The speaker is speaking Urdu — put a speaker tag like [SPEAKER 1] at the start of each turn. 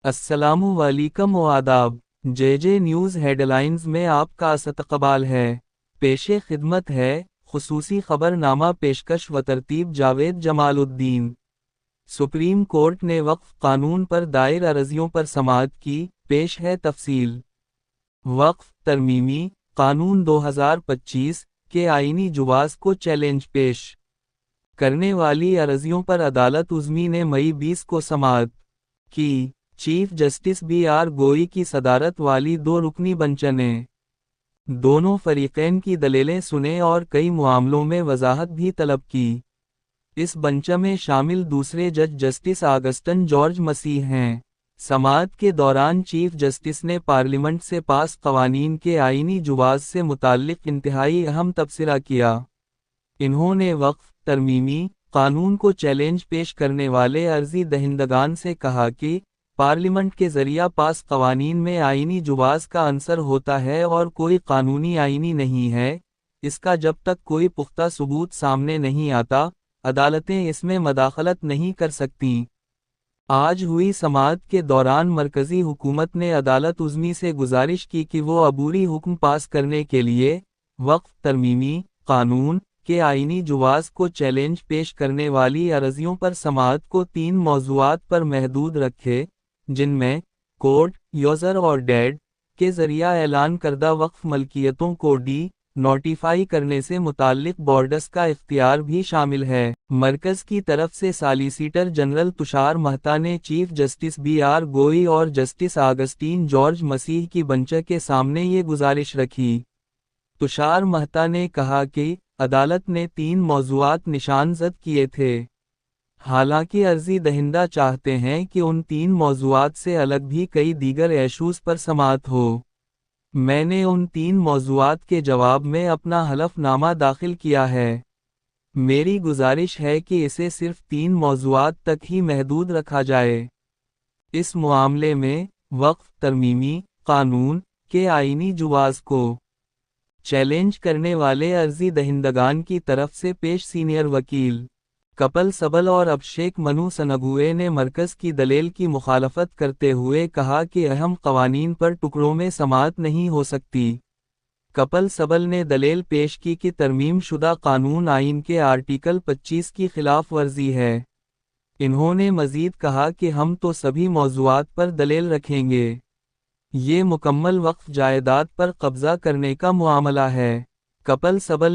[SPEAKER 1] السلام علیکم و آداب۔ جے نیوز ہیڈ لائنز میں آپ کا استقبال ہے۔ پیش خدمت ہے خصوصی خبر نامہ پیشکش و ترتیب جاوید جمال الدین۔ سپریم کورٹ نے وقف قانون پر دائر عرضیوں پر سماعت کی، پیش ہے تفصیل۔ وقف ترمیمی قانون 2025 کے آئینی جواز کو چیلنج پیش کرنے والی عرضیوں پر عدالت عظمی نے مئی 20 کو سماعت کی۔ چیف جسٹس بی آر گوئی کی صدارت والی 2 رکنی بنچ نے دونوں فریقین کی دلیلیں سنیں اور کئی معاملوں میں وضاحت بھی طلب کی۔ اس بنچ میں شامل دوسرے جج جسٹس آگسٹن جارج مسیح ہیں۔ سماعت کے دوران چیف جسٹس نے پارلیمنٹ سے پاس قوانین کے آئینی جواز سے متعلق انتہائی اہم تبصرہ کیا۔ انہوں نے وقف ترمیمی قانون کو چیلنج پیش کرنے والے عرضی دہندگان سے کہا کہ پارلیمنٹ کے ذریعہ پاس قوانین میں آئینی جواز کا عنصر ہوتا ہے اور کوئی قانونی آئینی نہیں ہے، اس کا جب تک کوئی پختہ ثبوت سامنے نہیں آتا، عدالتیں اس میں مداخلت نہیں کر سکتیں۔ آج ہوئی سماعت کے دوران مرکزی حکومت نے عدالت عظمی سے گزارش کی کہ وہ عبوری حکم پاس کرنے کے لیے وقف ترمیمی قانون کے آئینی جواز کو چیلنج پیش کرنے والی عرضیوں پر سماعت کو 3 موضوعات پر محدود رکھے، جن میں کورٹ یوزر اور ڈیڈ کے ذریعہ اعلان کردہ وقف ملکیتوں کو نوٹیفائی کرنے سے متعلق بورڈز کا اختیار بھی شامل ہے۔ مرکز کی طرف سے سالیسیٹر جنرل تشار مہتا نے چیف جسٹس بی آر گوئی اور جسٹس آگسٹین جارج مسیح کی بنچ کے سامنے یہ گزارش رکھی۔ تشار مہتا نے کہا کہ عدالت نے 3 موضوعات نشان زد کیے تھے۔ حالانکہ عرضی دہندہ چاہتے ہیں کہ ان 3 موضوعات سے الگ بھی کئی دیگر ایشوز پر سماعت ہو۔ میں نے ان 3 موضوعات کے جواب میں اپنا حلف نامہ داخل کیا ہے۔ میری گزارش ہے کہ اسے صرف 3 موضوعات تک ہی محدود رکھا جائے۔ اس معاملے میں وقف ترمیمی قانون کے آئینی جواز کو چیلنج کرنے والے عرضی دہندگان کی طرف سے پیش سینئر وکیل کپل سبل اور ابھیشیک منو سنگھوئے نے مرکز کی دلیل کی مخالفت کرتے ہوئے کہا کہ اہم قوانین پر ٹکڑوں میں سماعت نہیں ہو سکتی۔ کپل سبل نے دلیل پیش کی کہ ترمیم شدہ قانون آئین کے آرٹیکل 25 کی خلاف ورزی ہے۔ انہوں نے مزید کہا کہ ہم تو سبھی موضوعات پر دلیل رکھیں گے۔ یہ مکمل وقف جائیداد پر قبضہ کرنے کا معاملہ ہے۔ کپل سبل